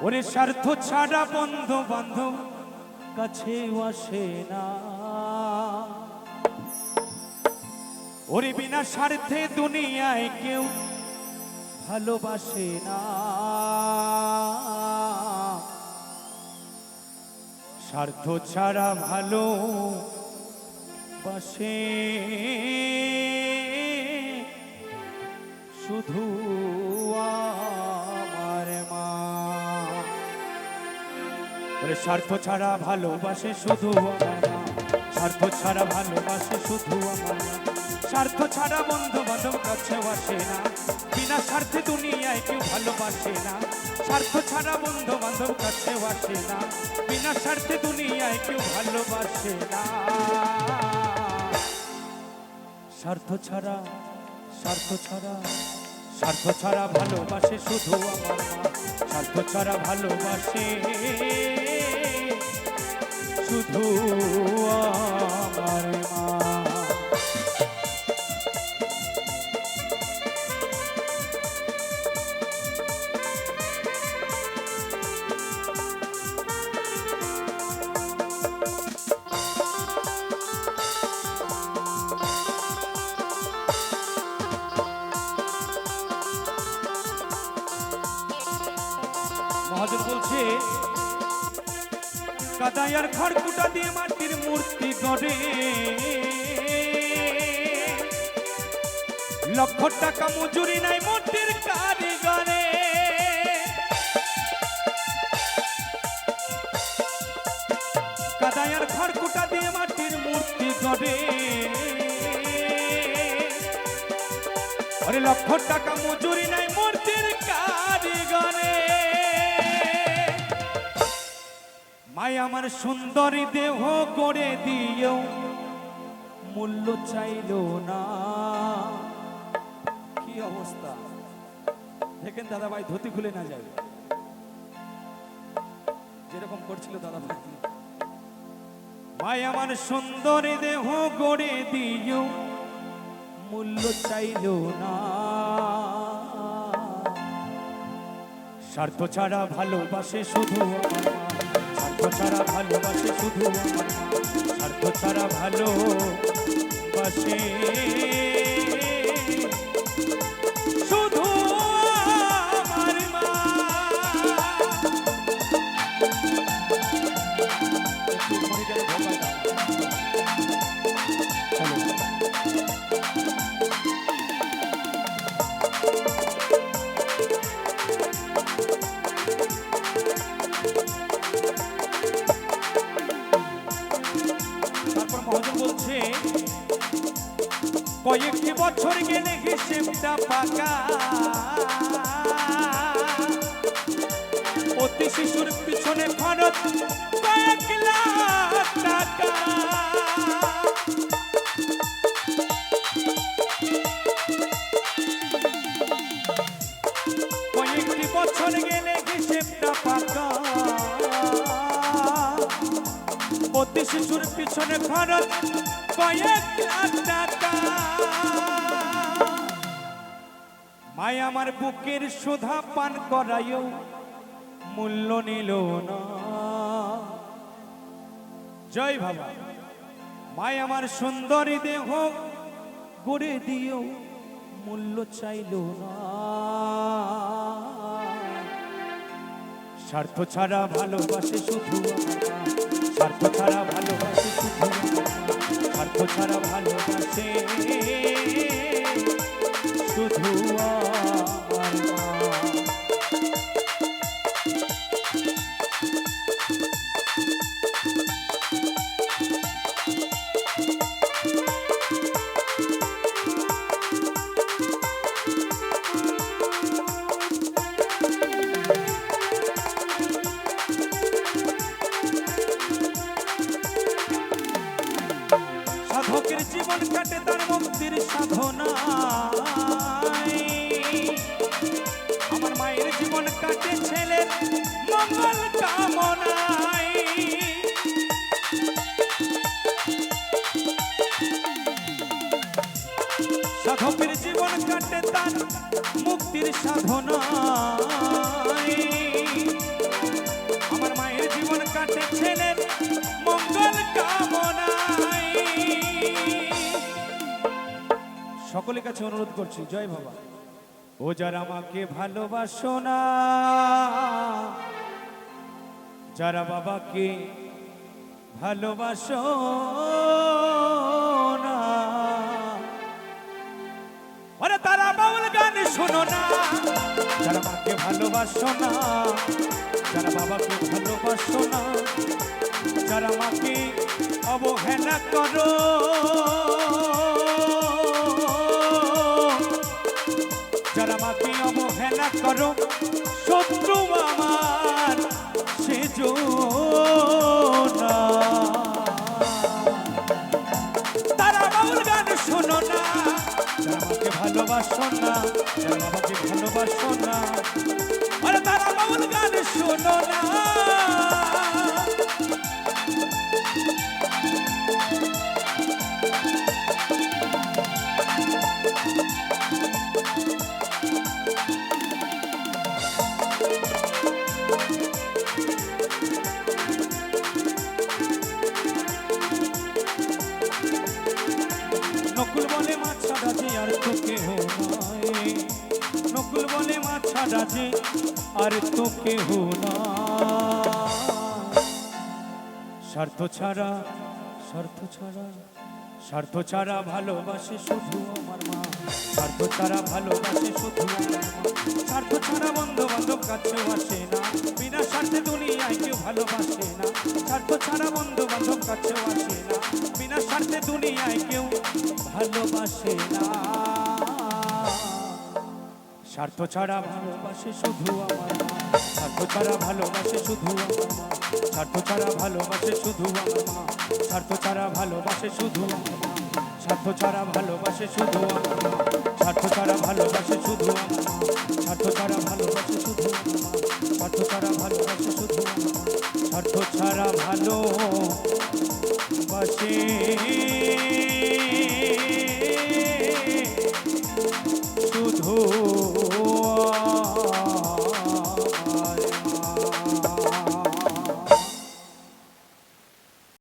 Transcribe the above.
ওরে স্বার্থ ছাড়া বন্ধু বান্ধব কাছে আসে না, ওরে বিনা স্বার্থে দুনিয়ায় কেউ ভালোবাসে না। স্বার্থ ছাড়া ভালো বাসে শুধু আমার মা। ওরে স্বার্থ ছাড়া ভালোবাসে শুধু আমার মা, স্বার্থ ছাড়া ভালোবাসে শুধু আমার মা। স্বার্থ ছাড়া বন্ধু বান্ধব কাছে আসে না, বিনা স্বার্থে দুনিয়ায় কেউ ভালোবাসে না। স্বার্থ ছাড়া বন্ধু বান্ধব কাছে আসে না, বিনা স্বার্থে দুনিয়ায় কেউ ভালোবাসে না। স্বার্থ ছাড়া স্বার্থ ছাড়া স্বার্থ ছাড়া ভালোবাসে শুধু আমার মা, স্বার্থ ছাড়া ভালোবাসে শুধু আমার মা। মহাজন বলছে কাদায়ার খড়কুটা দিয়ে মাটির মূর্তি গড়ে, লক্ষ টাকা মজুরি নাই মূর্তির কারিগরে। কাদায়ার খড়কুটা দিয়ে মাটির মূর্তি গড়ে, আরে লক্ষ টাকা মজুরি নাই মূর্তির কারিগরে। মাই আমার সুন্দরী দেহ করে দিয়েও মূল্য চাইল না। কি অবস্থা দেখেন দাদা ভাই, ধুতি খুলে না যাবে যেরকম করছিল দাদা ভাই। মাই আমার সুন্দরী দেহ করে দিয়েও মূল্য চাইল না। স্বার্থ ছাড়া ভালোবাসে শুধু আমার মা, স্বার্থ ছাড়া ভালোবাসে শুধু আমার মা, স্বার্থ ছাড়া ভালোবাসে শুধু আমার মা। কয়েকটি বছর গেলে হিসেবটা পাকা, প্রতি শিশুর পিছনে খরচ কয়েক লাখ টাকা। কয়েকটি বছর গেলে হিসেবটা পাকা, প্রতি শিশুর পিছনে খরচ কয়েক লাখ টাকা। মাই আমার বুকের সুধা পান করায়ও মূল্য নিল না। জয় বাবা। মাই আমার সুন্দরী দেহ গড়ে দিও মূল্য চাইল না। স্বার্থ ছাড়া ভালোবাসে শুধু আমার মা, স্বার্থ ছাড়া ভালোবাসে শুধু আমার মা, স্বার্থ ছাড়া ভালোবাসে শুধু আমার মা। সাধকের জীবন কাটে তার মুক্তির সাধনায়, আমার মায়ের জীবন কাটে ছেলের মঙ্গল কামনায়। সাধকের জীবন কাটে তার মুক্তির সাধনায়, কাটে ছেলের মঙ্গল কামনায়। সকলের কাছে অনুরোধ করছি, জয় বাবা। ও যারা আমাকে ভালোবাসো না, যারা বাবাকে ভালোবাসো না, ওরে তারা বাউল গান শোনো না। যারা মাকে ভালোবাসো না, যারা বাবাকে ভালোবাসো না, যারা মাকে অবহেলা করো, যারা মাকে অবহেলা করো, শত্রু আমার সেজো না। তারা বাউল গান শোনো না, যারা মাকে ভালোবাসো না, যারা বাবাকে ভালোবাসো না, আরে তারা বাউল গান শোনো না। নকুল বলে মা ছাড়া যে আর তো কেহ নাই, নকুল বলে মা ছাড়া যে আর তো কেহ নাই। স্বার্থ ছাড়া, স্বার্থ ছাড়া, স্বার্থ ছাড়া ভালোবাসে শুধু আমার মা। স্বার্থ ছাড়া ভালোবাসে শুধু আমার মা। স্বার্থ ছাড়া বন্ধু বান্ধব কাছেও আসে না, বিনা স্বার্থে দুনিয়ায় কেউ ভালোবাসে না। স্বার্থ ছাড়া বন্ধু বান্ধব কাছেও আসে না, বিনা স্বার্থে দুনিয়ায় কেউ ভালোবাসে না। স্বার্থ ছাড়া ভালোবাসে শুধু আমার মা। স্বার্থ ছাড়া ভালোবাসে শুধু আমার মা। স্বার্থ ছাড়া ভালোবাসে শুধু আমার মা। স্বার্থ ছাড়া ভালোবাসে শুধু আমার মা। স্বার্থ ছাড়া ভালোবাসে শুধু আমার মা। স্বার্থ ছাড়া ভালোবাসে শুধু আমার মা। স্বার্থ ছাড়া ভালোবাসে শুধু আমার মা। স্বার্থ ছাড়া ভালোবাসে শুধু আমার মা। স্বার্থ ছাড়া ভালোবাসে শুধু